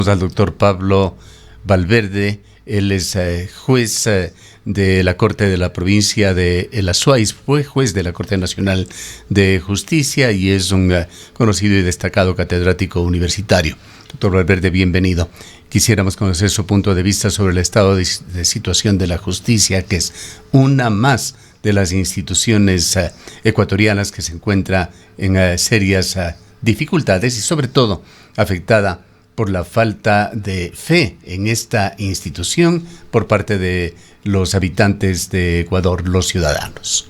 Saludamos al doctor Pablo Valverde. Él es juez de la Corte de la provincia de El Azuay, fue juez de la Corte Nacional de Justicia y es un conocido y destacado catedrático universitario. Doctor Valverde, bienvenido. Quisiéramos conocer su punto de vista sobre el estado de situación de la justicia, que es una más de las instituciones ecuatorianas que se encuentra en serias dificultades y sobre todo afectada por la falta de fe en esta institución por parte de los habitantes de Ecuador, los ciudadanos.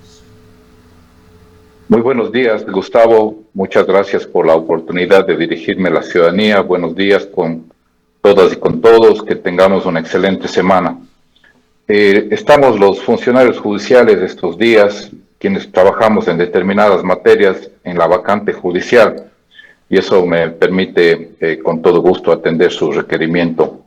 Muy buenos días, Gustavo. Muchas gracias por la oportunidad de dirigirme a la ciudadanía. Buenos días con todas y con todos. Que tengamos una excelente semana. Estamos los funcionarios judiciales estos días, quienes trabajamos en determinadas materias en la vacante judicial, y eso me permite con todo gusto atender su requerimiento.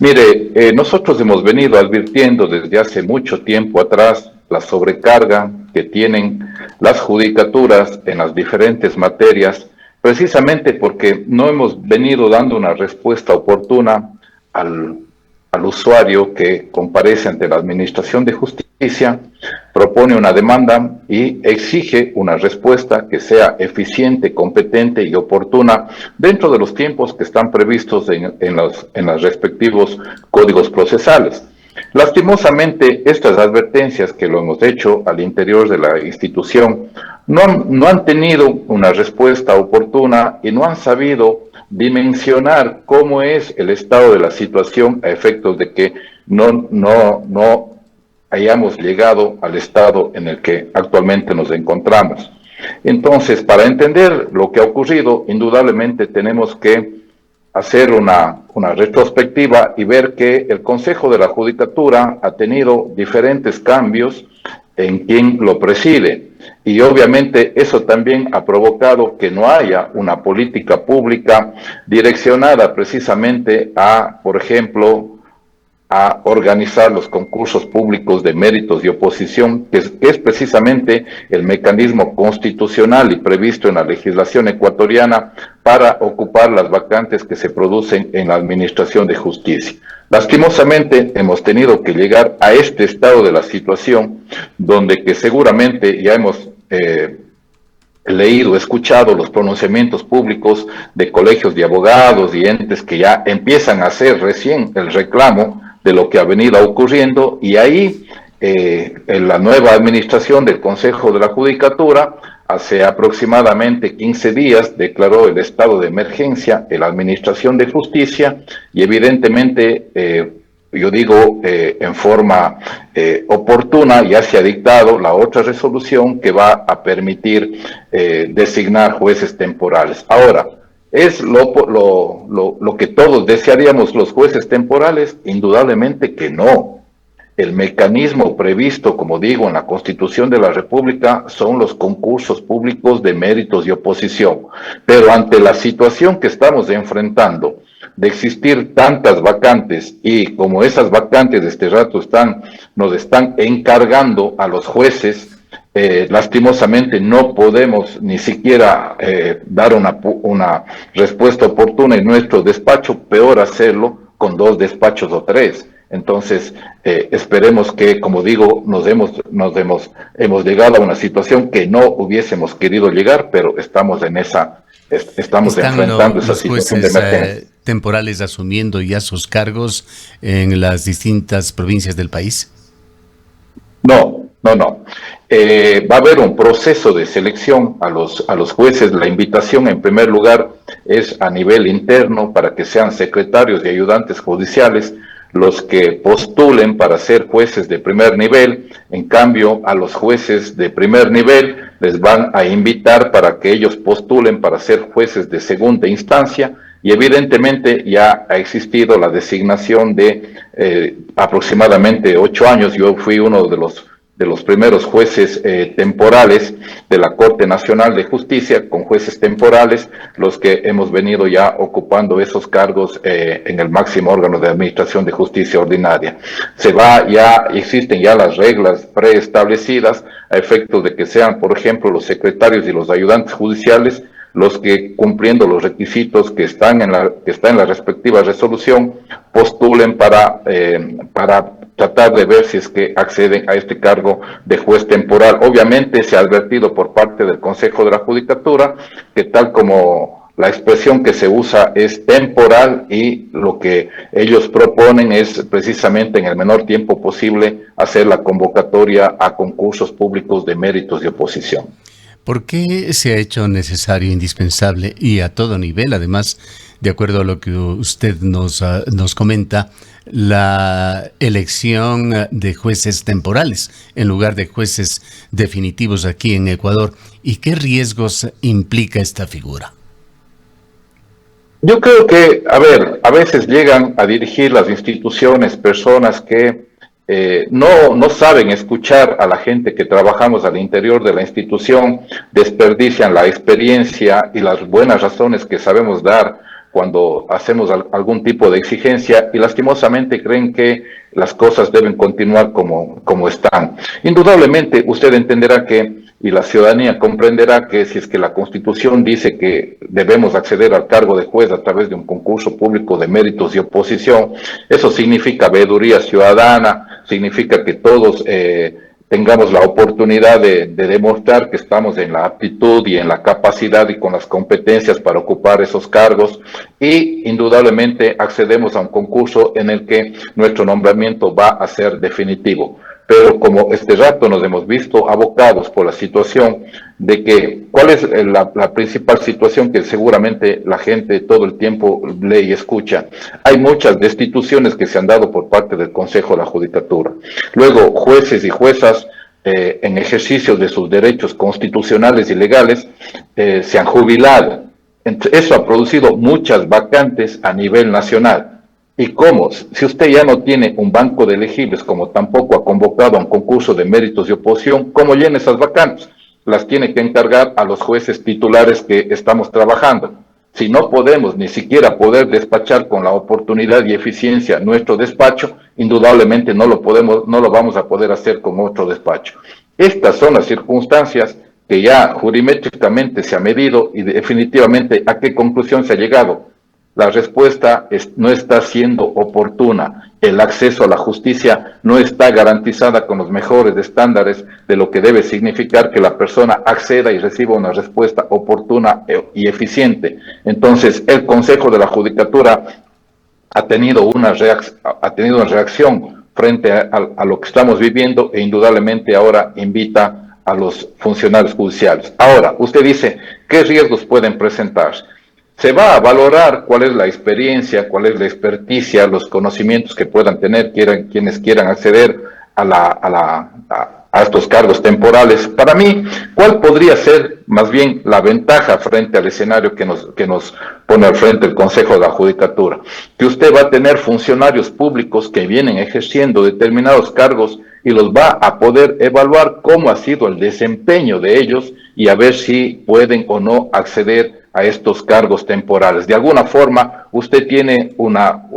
Mire, nosotros hemos venido advirtiendo desde hace mucho tiempo atrás la sobrecarga que tienen las judicaturas en las diferentes materias, precisamente porque no hemos venido dando una respuesta oportuna al usuario que comparece ante la Administración de Justicia, propone una demanda y exige una respuesta que sea eficiente, competente y oportuna dentro de los tiempos que están previstos en los respectivos códigos procesales. Lastimosamente, estas advertencias que lo hemos hecho al interior de la institución no han tenido una respuesta oportuna y no han sabido dimensionar cómo es el estado de la situación a efectos de que no hayamos llegado al estado en el que actualmente nos encontramos. Entonces, para entender lo que ha ocurrido, indudablemente tenemos que hacer una retrospectiva y ver que el Consejo de la Judicatura ha tenido diferentes cambios en quien lo preside. Y obviamente eso también ha provocado que no haya una política pública direccionada precisamente a, por ejemplo, a organizar los concursos públicos de méritos y oposición, que es precisamente el mecanismo constitucional y previsto en la legislación ecuatoriana para ocupar las vacantes que se producen en la Administración de Justicia. Lastimosamente hemos tenido que llegar a este estado de la situación, donde que seguramente ya hemos leído, escuchado los pronunciamientos públicos de colegios de abogados y entes que ya empiezan a hacer recién el reclamo de lo que ha venido ocurriendo, y ahí en la nueva administración del Consejo de la Judicatura hace aproximadamente 15 días declaró el estado de emergencia en la Administración de Justicia y evidentemente yo digo en forma oportuna ya se ha dictado la otra resolución que va a permitir designar jueces temporales. Ahora, ¿es lo que todos desearíamos los jueces temporales? Indudablemente que no. El mecanismo previsto, como digo, en la Constitución de la República son los concursos públicos de méritos y oposición. Pero ante la situación que estamos enfrentando, de existir tantas vacantes y como esas vacantes de este rato nos están encargando a los jueces, lastimosamente no podemos ni siquiera dar una respuesta oportuna en nuestro despacho, peor hacerlo con 2 despachos o 3. Entonces, esperemos que, como digo, hemos llegado a una situación que no hubiésemos querido llegar, pero estamos enfrentando esa situación de emergencia. ¿Temporales asumiendo ya sus cargos en las distintas provincias del país? No. Va a haber un proceso de selección a los jueces. La invitación, en primer lugar, es a nivel interno para que sean secretarios y ayudantes judiciales los que postulen para ser jueces de primer nivel. En cambio, a los jueces de primer nivel les van a invitar para que ellos postulen para ser jueces de segunda instancia, y evidentemente ya ha existido la designación de aproximadamente 8 años. Yo fui uno de los primeros jueces temporales de la Corte Nacional de Justicia, con jueces temporales, los que hemos venido ya ocupando esos cargos en el máximo órgano de administración de justicia ordinaria. Existen ya las reglas preestablecidas a efectos de que sean, por ejemplo, los secretarios y los ayudantes judiciales los que, cumpliendo los requisitos que están que está en la respectiva resolución, postulen para tratar de ver si es que acceden a este cargo de juez temporal. Obviamente se ha advertido por parte del Consejo de la Judicatura que tal como la expresión que se usa es temporal, y lo que ellos proponen es precisamente en el menor tiempo posible hacer la convocatoria a concursos públicos de méritos de oposición. ¿Por qué se ha hecho necesario, indispensable y a todo nivel, además, de acuerdo a lo que usted nos comenta, la elección de jueces temporales en lugar de jueces definitivos aquí en Ecuador? ¿Y qué riesgos implica esta figura? Yo creo que, a veces llegan a dirigir las instituciones personas que no saben escuchar a la gente que trabajamos al interior de la institución, desperdician la experiencia y las buenas razones que sabemos dar cuando hacemos algún tipo de exigencia, y lastimosamente creen que las cosas deben continuar como están. Indudablemente usted entenderá que, y la ciudadanía comprenderá que, si es que la Constitución dice que debemos acceder al cargo de juez a través de un concurso público de méritos y oposición, eso significa veeduría ciudadana, significa que todos tengamos la oportunidad de demostrar que estamos en la aptitud y en la capacidad y con las competencias para ocupar esos cargos, y indudablemente accedemos a un concurso en el que nuestro nombramiento va a ser definitivo. Pero como este rato nos hemos visto abocados por la situación de que, ¿cuál es la principal situación que seguramente la gente todo el tiempo lee y escucha? Hay muchas destituciones que se han dado por parte del Consejo de la Judicatura. Luego, jueces y juezas en ejercicio de sus derechos constitucionales y legales se han jubilado. Eso ha producido muchas vacantes a nivel nacional. ¿Y cómo? Si usted ya no tiene un banco de elegibles, como tampoco ha convocado a un concurso de méritos de oposición, ¿cómo llena esas vacantes? Las tiene que encargar a los jueces titulares que estamos trabajando. Si no podemos ni siquiera poder despachar con la oportunidad y eficiencia nuestro despacho, indudablemente no lo vamos a poder hacer con otro despacho. Estas son las circunstancias que ya jurimétricamente se ha medido, y definitivamente ¿a qué conclusión se ha llegado? La respuesta no está siendo oportuna. El acceso a la justicia no está garantizada con los mejores estándares de lo que debe significar que la persona acceda y reciba una respuesta oportuna y eficiente. Entonces, el Consejo de la Judicatura ha tenido una reacción frente a lo que estamos viviendo, e indudablemente ahora invita a los funcionarios judiciales. Ahora, usted dice, ¿qué riesgos pueden presentarse? Se va a valorar cuál es la experiencia, cuál es la experticia, los conocimientos que puedan tener quienes quieran acceder a estos cargos temporales. Para mí, ¿cuál podría ser más bien la ventaja frente al escenario que nos pone al frente el Consejo de la Judicatura? Que usted va a tener funcionarios públicos que vienen ejerciendo determinados cargos y los va a poder evaluar cómo ha sido el desempeño de ellos y a ver si pueden o no acceder a estos cargos temporales. De alguna forma, usted tiene una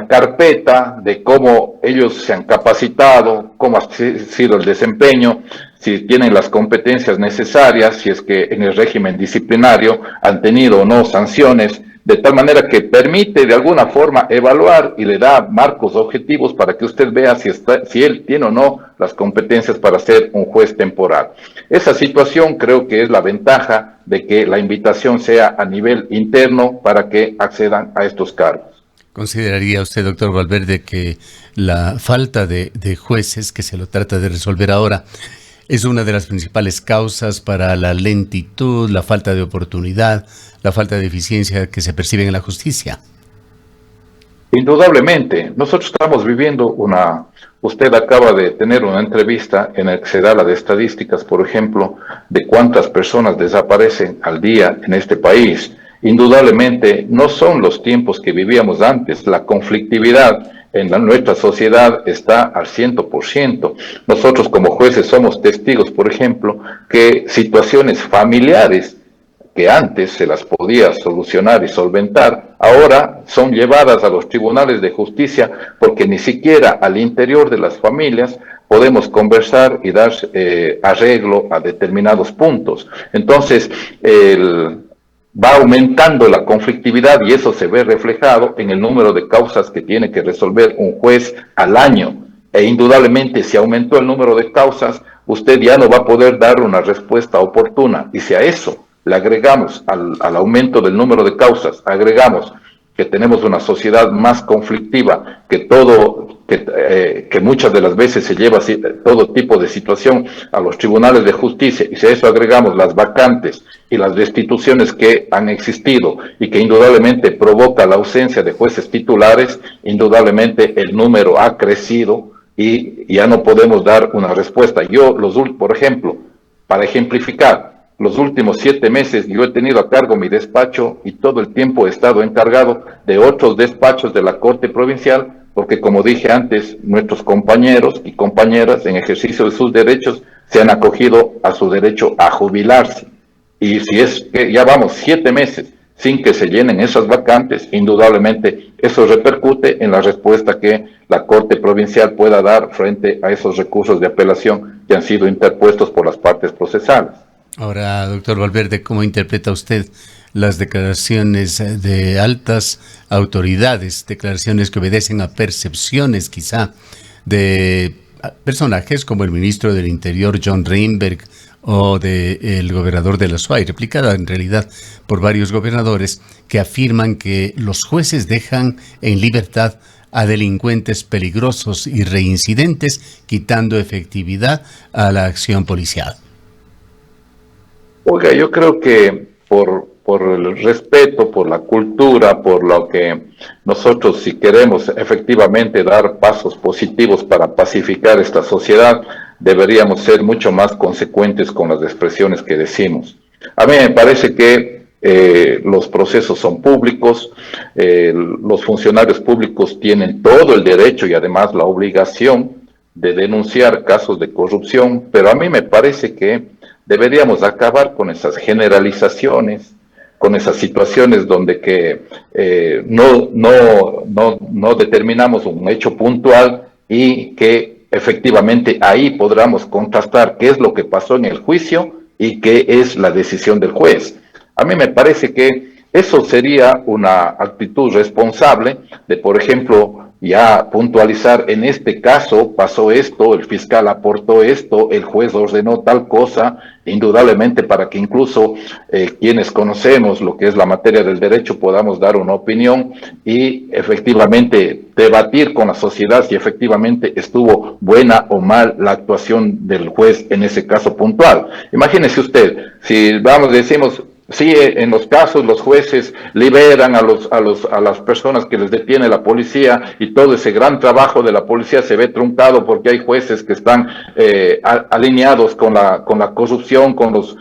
carpeta de cómo ellos se han capacitado, cómo ha sido el desempeño, si tienen las competencias necesarias, si es que en el régimen disciplinario han tenido o no sanciones, de tal manera que permite de alguna forma evaluar y le da marcos objetivos para que usted vea si él tiene o no las competencias para ser un juez temporal. Esa situación creo que es la ventaja de que la invitación sea a nivel interno para que accedan a estos cargos. ¿Consideraría usted, doctor Valverde, que la falta de jueces, que se lo trata de resolver ahora, es una de las principales causas para la lentitud, la falta de oportunidad, la falta de eficiencia que se percibe en la justicia? Indudablemente, nosotros estamos viviendo usted acaba de tener una entrevista en el que se da la de estadísticas, por ejemplo, de cuántas personas desaparecen al día en este país. Indudablemente no son los tiempos que vivíamos antes. La conflictividad en nuestra sociedad está al 100%. Nosotros como jueces somos testigos, por ejemplo, que situaciones familiares que antes se las podía solucionar y solventar, ahora son llevadas a los tribunales de justicia porque ni siquiera al interior de las familias podemos conversar y dar arreglo a determinados puntos. Entonces, va aumentando la conflictividad y eso se ve reflejado en el número de causas que tiene que resolver un juez al año. E indudablemente, si aumentó el número de causas, usted ya no va a poder dar una respuesta oportuna. Y si a eso le agregamos, al aumento del número de causas, agregamos que tenemos una sociedad más conflictiva, que muchas de las veces se lleva todo tipo de situación a los tribunales de justicia, y si a eso agregamos las vacantes y las destituciones que han existido y que indudablemente provoca la ausencia de jueces titulares, indudablemente el número ha crecido y ya no podemos dar una respuesta. Por ejemplo, para ejemplificar, los últimos 7 meses yo he tenido a cargo mi despacho y todo el tiempo he estado encargado de otros despachos de la Corte Provincial, porque como dije antes, nuestros compañeros y compañeras en ejercicio de sus derechos se han acogido a su derecho a jubilarse. Y si es que ya vamos 7 meses sin que se llenen esas vacantes, indudablemente eso repercute en la respuesta que la Corte Provincial pueda dar frente a esos recursos de apelación que han sido interpuestos por las partes procesales. Ahora, doctor Valverde, ¿cómo interpreta usted las declaraciones de altas autoridades, declaraciones que obedecen a percepciones quizá de personajes como el ministro del Interior, John Reinberg, o del gobernador de la SUAY, replicada en realidad por varios gobernadores que afirman que los jueces dejan en libertad a delincuentes peligrosos y reincidentes, quitando efectividad a la acción policial? Oiga, yo creo que por el respeto, por la cultura, por lo que nosotros, si queremos efectivamente dar pasos positivos para pacificar esta sociedad, deberíamos ser mucho más consecuentes con las expresiones que decimos. A mí me parece que los procesos son públicos, los funcionarios públicos tienen todo el derecho y además la obligación de denunciar casos de corrupción, pero a mí me parece que deberíamos acabar con esas generalizaciones, con esas situaciones donde no determinamos un hecho puntual y que efectivamente ahí podamos contrastar qué es lo que pasó en el juicio y qué es la decisión del juez. A mí me parece que eso sería una actitud responsable de, por ejemplo, ya puntualizar, en este caso pasó esto, el fiscal aportó esto, el juez ordenó tal cosa, indudablemente para que incluso quienes conocemos lo que es la materia del derecho podamos dar una opinión y efectivamente debatir con la sociedad si efectivamente estuvo buena o mal la actuación del juez en ese caso puntual. Imagínese usted, si decimos, sí, en los casos los jueces liberan a las personas que les detiene la policía y todo ese gran trabajo de la policía se ve truncado porque hay jueces que están alineados con la corrupción, con los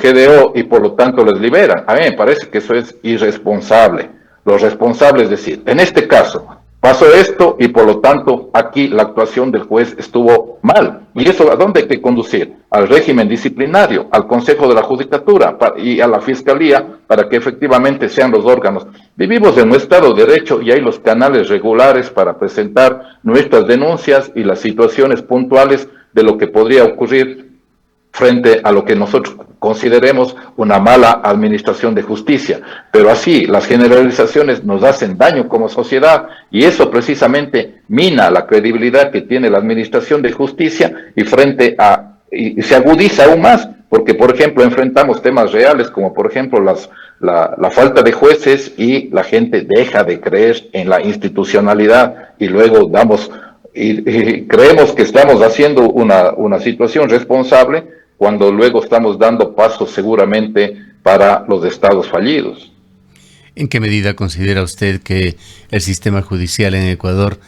GDO y por lo tanto les liberan. A mí me parece que eso es irresponsable. Lo responsable es decir, en este caso pasó esto y por lo tanto aquí la actuación del juez estuvo mal. ¿Y eso a dónde hay que conducir? Al régimen disciplinario, al Consejo de la Judicatura y a la Fiscalía para que efectivamente sean los órganos. Vivimos en un Estado de Derecho y hay los canales regulares para presentar nuestras denuncias y las situaciones puntuales de lo que podría ocurrir frente a lo que nosotros consideremos una mala administración de justicia. Pero así, las generalizaciones nos hacen daño como sociedad y eso precisamente mina la credibilidad que tiene la administración de justicia y se agudiza aún más, porque por ejemplo enfrentamos temas reales como por ejemplo la falta de jueces y la gente deja de creer en la institucionalidad y luego y creemos que estamos haciendo una situación responsable cuando luego estamos dando pasos seguramente para los estados fallidos. ¿En qué medida considera usted que el sistema judicial en Ecuador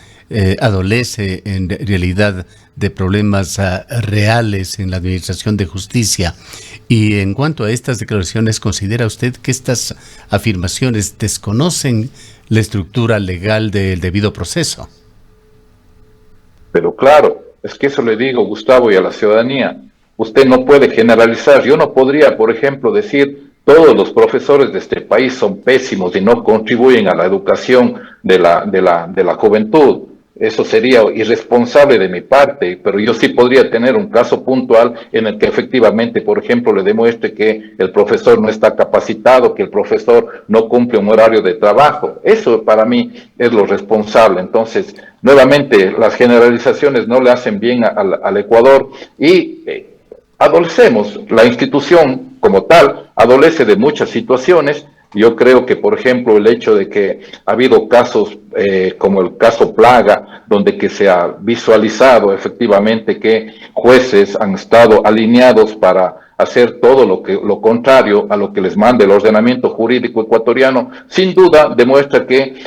adolece en realidad de problemas reales en la administración de justicia? Y en cuanto a estas declaraciones, ¿considera usted que estas afirmaciones desconocen la estructura legal del debido proceso? Pero claro, es que eso le digo, Gustavo, y a la ciudadanía. Usted no puede generalizar. Yo no podría, por ejemplo, decir todos los profesores de este país son pésimos y no contribuyen a la educación de la juventud. eso sería irresponsable de mi parte, pero yo sí podría tener un caso puntual en el que efectivamente, por ejemplo, le demuestre que el profesor no está capacitado, que el profesor no cumple un horario de trabajo. Eso para mí es lo responsable. Entonces, nuevamente, las generalizaciones no le hacen bien al Ecuador y adolecemos, la institución como tal adolece de muchas situaciones. Yo creo que, por ejemplo, el hecho de que ha habido casos como el caso Plaga, donde que se ha visualizado efectivamente que jueces han estado alineados para hacer todo lo contrario a lo que les manda el ordenamiento jurídico ecuatoriano, sin duda demuestra que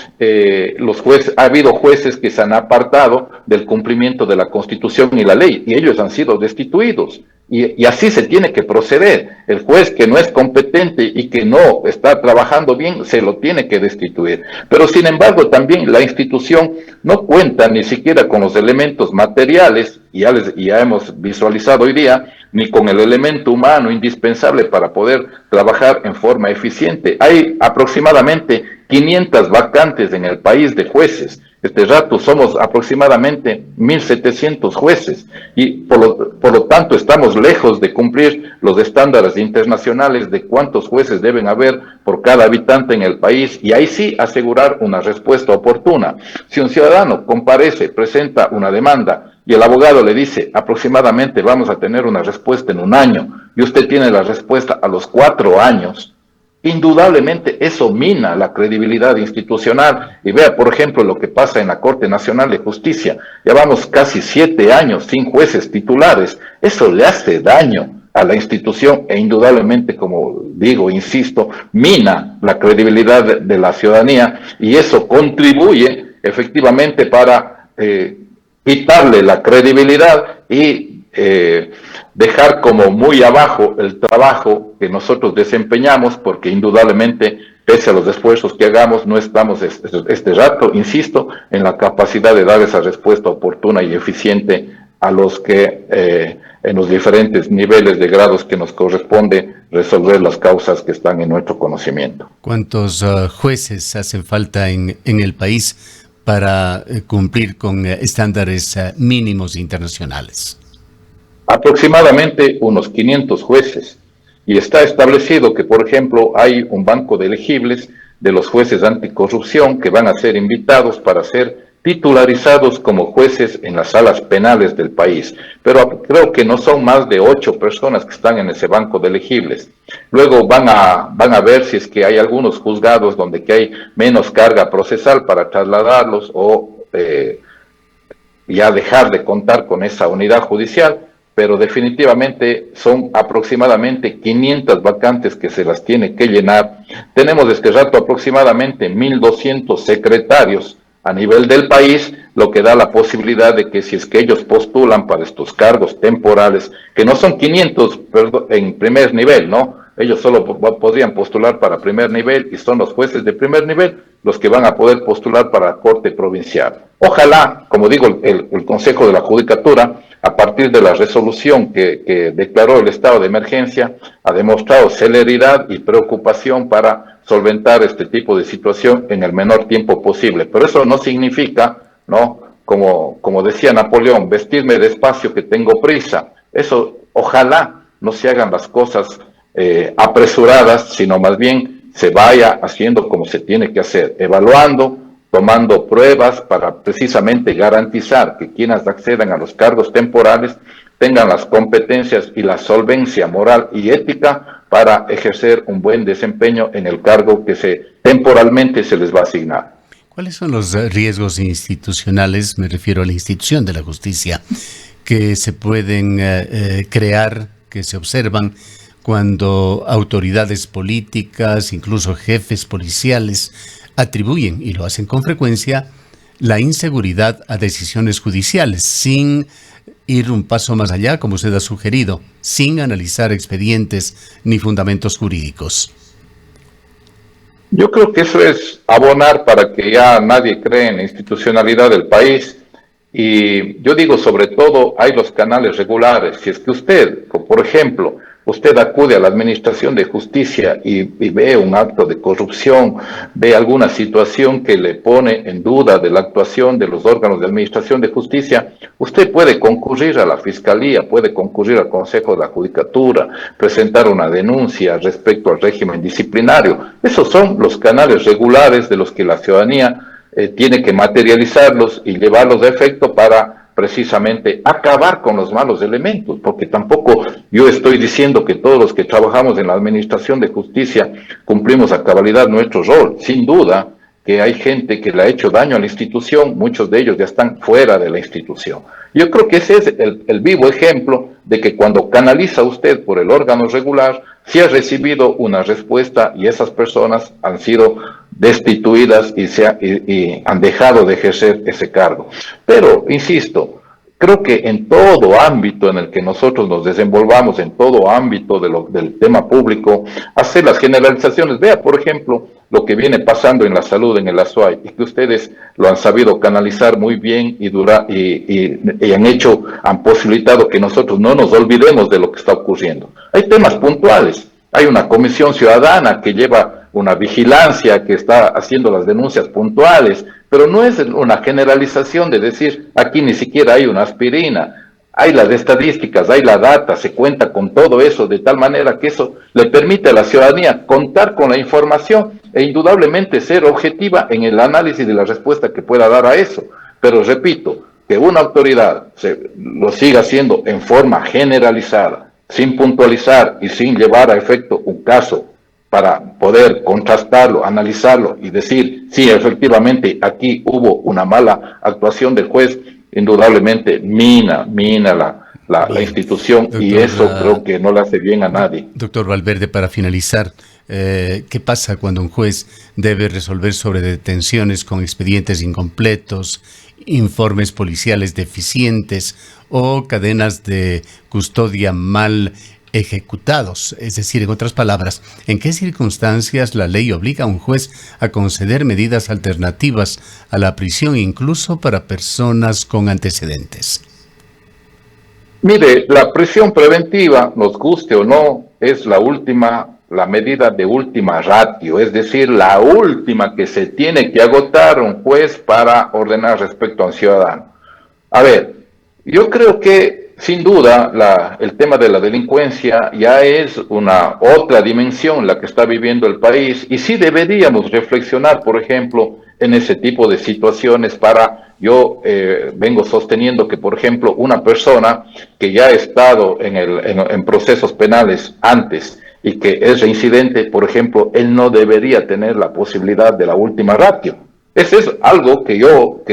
ha habido jueces que se han apartado del cumplimiento de la Constitución y la ley, y ellos han sido destituidos. Y así se tiene que proceder. El juez que no es competente y que no está trabajando bien, se lo tiene que destituir. Pero sin embargo, también la institución no cuenta ni siquiera con los elementos materiales, y ya hemos visualizado hoy día, ni con el elemento humano indispensable para poder trabajar en forma eficiente. Hay aproximadamente 500 vacantes en el país de jueces. Este rato somos aproximadamente 1.700 jueces y por lo tanto estamos lejos de cumplir los estándares internacionales de cuántos jueces deben haber por cada habitante en el país, y ahí sí asegurar una respuesta oportuna. Si un ciudadano comparece, presenta una demanda y el abogado le dice aproximadamente vamos a tener una respuesta en 1 año y usted tiene la respuesta a los 4 años, indudablemente eso mina la credibilidad institucional. Y vea, por ejemplo, lo que pasa en la Corte Nacional de Justicia. Llevamos casi 7 años sin jueces titulares. Eso le hace daño a la institución e indudablemente, como digo, insisto, mina la credibilidad de la ciudadanía, y eso contribuye efectivamente para quitarle la credibilidad y dejar como muy abajo el trabajo que nosotros desempeñamos, porque indudablemente, pese a los esfuerzos que hagamos, no estamos este rato, insisto, en la capacidad de dar esa respuesta oportuna y eficiente a los que en los diferentes niveles de grados que nos corresponde resolver las causas que están en nuestro conocimiento. ¿Cuántos jueces hacen falta en el país para cumplir con estándares mínimos internacionales? Aproximadamente unos 500 jueces, y está establecido que, por ejemplo, hay un banco de elegibles de los jueces anticorrupción que van a ser invitados para ser titularizados como jueces en las salas penales del país, pero creo que no son más de 8 personas que están en ese banco de elegibles. Luego van a ver si es que hay algunos juzgados donde que hay menos carga procesal para trasladarlos o ya dejar de contar con esa unidad judicial, pero definitivamente son aproximadamente 500 vacantes que se las tiene que llenar. Tenemos este rato aproximadamente 1.200 secretarios a nivel del país, lo que da la posibilidad de que si es que ellos postulan para estos cargos temporales, que no son 500 en primer nivel, ¿no? Ellos solo podrían postular para primer nivel y son los jueces de primer nivel los que van a poder postular para la Corte Provincial. Ojalá, como digo, el Consejo de la Judicatura, a partir de la resolución que declaró el estado de emergencia, ha demostrado celeridad y preocupación para solventar este tipo de situación en el menor tiempo posible. Pero eso no significa, ¿no?, como decía Napoleón, vestirme despacio que tengo prisa. Eso, ojalá no se hagan las cosas apresuradas, sino más bien se vaya haciendo como se tiene que hacer, evaluando, tomando pruebas para precisamente garantizar que quienes accedan a los cargos temporales tengan las competencias y la solvencia moral y ética para ejercer un buen desempeño en el cargo que temporalmente se les va a asignar. ¿Cuáles son los riesgos institucionales, me refiero a la institución de la justicia, que se pueden crear, que se observan cuando autoridades políticas, incluso jefes policiales, atribuyen, y lo hacen con frecuencia, la inseguridad a decisiones judiciales, sin ir un paso más allá, como usted ha sugerido, sin analizar expedientes ni fundamentos jurídicos? Yo creo que eso es abonar para que ya nadie cree en la institucionalidad del país. Y yo digo, sobre todo, hay los canales regulares. Si es que usted, por ejemplo, usted acude a la Administración de Justicia y ve un acto de corrupción, ve alguna situación que le pone en duda de la actuación de los órganos de Administración de Justicia, usted puede concurrir a la Fiscalía, puede concurrir al Consejo de la Judicatura, presentar una denuncia respecto al régimen disciplinario. Esos son los canales regulares de los que la ciudadanía tiene que materializarlos y llevarlos a efecto para precisamente acabar con los malos elementos, porque tampoco yo estoy diciendo que todos los que trabajamos en la Administración de Justicia cumplimos a cabalidad nuestro rol. Sin duda que hay gente que le ha hecho daño a la institución, muchos de ellos ya están fuera de la institución. Yo creo que ese es el vivo ejemplo de que cuando canaliza usted por el órgano regular, sí ha recibido una respuesta y esas personas han sido destituidas y han dejado de ejercer ese cargo. Pero, insisto, creo que en todo ámbito en el que nosotros nos desenvolvamos, en todo ámbito del tema público, hacer las generalizaciones. Vea, por ejemplo, lo que viene pasando en la salud en el Azuay, y que ustedes lo han sabido canalizar muy bien han posibilitado que nosotros no nos olvidemos de lo que está ocurriendo. Hay temas puntuales, hay una comisión ciudadana que lleva una vigilancia, que está haciendo las denuncias puntuales, pero no es una generalización de decir, aquí ni siquiera hay una aspirina. Hay las estadísticas, hay la data, se cuenta con todo eso, de tal manera que eso le permite a la ciudadanía contar con la información e indudablemente ser objetiva en el análisis de la respuesta que pueda dar a eso. Pero repito, que una autoridad lo siga haciendo en forma generalizada, sin puntualizar y sin llevar a efecto un caso para poder contrastarlo, analizarlo y decir, sí, efectivamente, aquí hubo una mala actuación del juez, indudablemente mina la institución, doctor, y eso creo que no le hace bien a nadie. Doctor Valverde, para finalizar, ¿qué pasa cuando un juez debe resolver sobre detenciones con expedientes incompletos, informes policiales deficientes o cadenas de custodia mal ejecutados? Es decir, en otras palabras, ¿en qué circunstancias la ley obliga a un juez a conceder medidas alternativas a la prisión, incluso para personas con antecedentes? Mire, la prisión preventiva, nos guste o no, es la medida de última ratio, es decir, la última que se tiene que agotar un juez para ordenar respecto a un ciudadano. A ver, yo creo que sin duda el tema de la delincuencia ya es una otra dimensión la que está viviendo el país, y sí deberíamos reflexionar, por ejemplo, en ese tipo de situaciones yo vengo sosteniendo que, por ejemplo, una persona que ya ha estado en procesos penales antes y que es reincidente, por ejemplo, él no debería tener la posibilidad de la última ratio. Ese es algo que yo,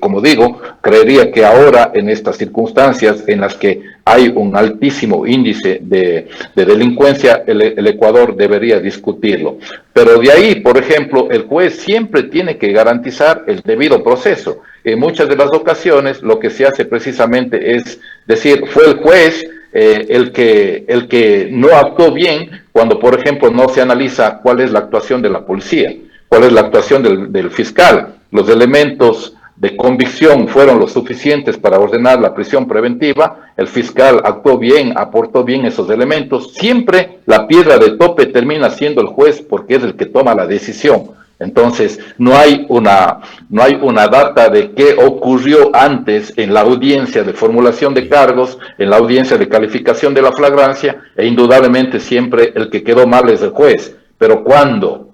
como digo, creería que ahora en estas circunstancias en las que hay un altísimo índice de delincuencia, el Ecuador debería discutirlo. Pero de ahí, por ejemplo, el juez siempre tiene que garantizar el debido proceso. En muchas de las ocasiones lo que se hace precisamente es decir, fue el juez el que no actuó bien cuando, por ejemplo, no se analiza cuál es la actuación de la policía, cuál es la actuación del fiscal. Los elementos de convicción fueron los suficientes para ordenar la prisión preventiva, el fiscal actuó bien, aportó bien esos elementos. Siempre la piedra de tope termina siendo el juez porque es el que toma la decisión. Entonces, no hay una data de qué ocurrió antes en la audiencia de formulación de cargos, en la audiencia de calificación de la flagrancia, e indudablemente siempre el que quedó mal es el juez. Pero cuando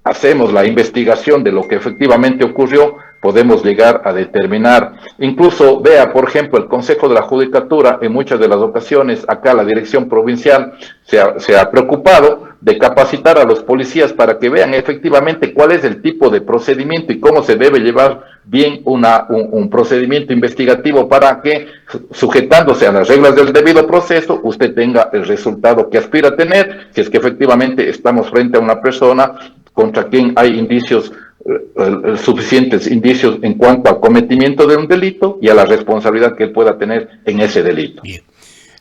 hacemos la investigación de lo que efectivamente ocurrió, podemos llegar a determinar. Incluso vea, por ejemplo, el Consejo de la Judicatura, en muchas de las ocasiones, acá la Dirección Provincial se ha preocupado de capacitar a los policías para que vean efectivamente cuál es el tipo de procedimiento y cómo se debe llevar bien un procedimiento investigativo para que, sujetándose a las reglas del debido proceso, usted tenga el resultado que aspira a tener, si es que efectivamente estamos frente a una persona contra quien hay suficientes indicios en cuanto al cometimiento de un delito y a la responsabilidad que él pueda tener en ese delito. Bien.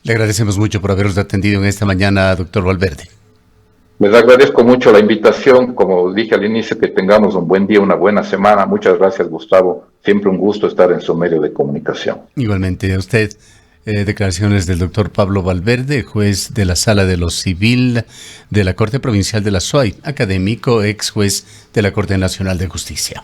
Le agradecemos mucho por habernos atendido en esta mañana, doctor Valverde. Les agradezco mucho la invitación. Como dije al inicio, que tengamos un buen día, una buena semana. Muchas gracias, Gustavo. Siempre un gusto estar en su medio de comunicación. Igualmente a usted. declaraciones del doctor Pablo Valverde, juez de la Sala de lo Civil de la Corte Provincial de la SUAY, académico, ex juez de la Corte Nacional de Justicia.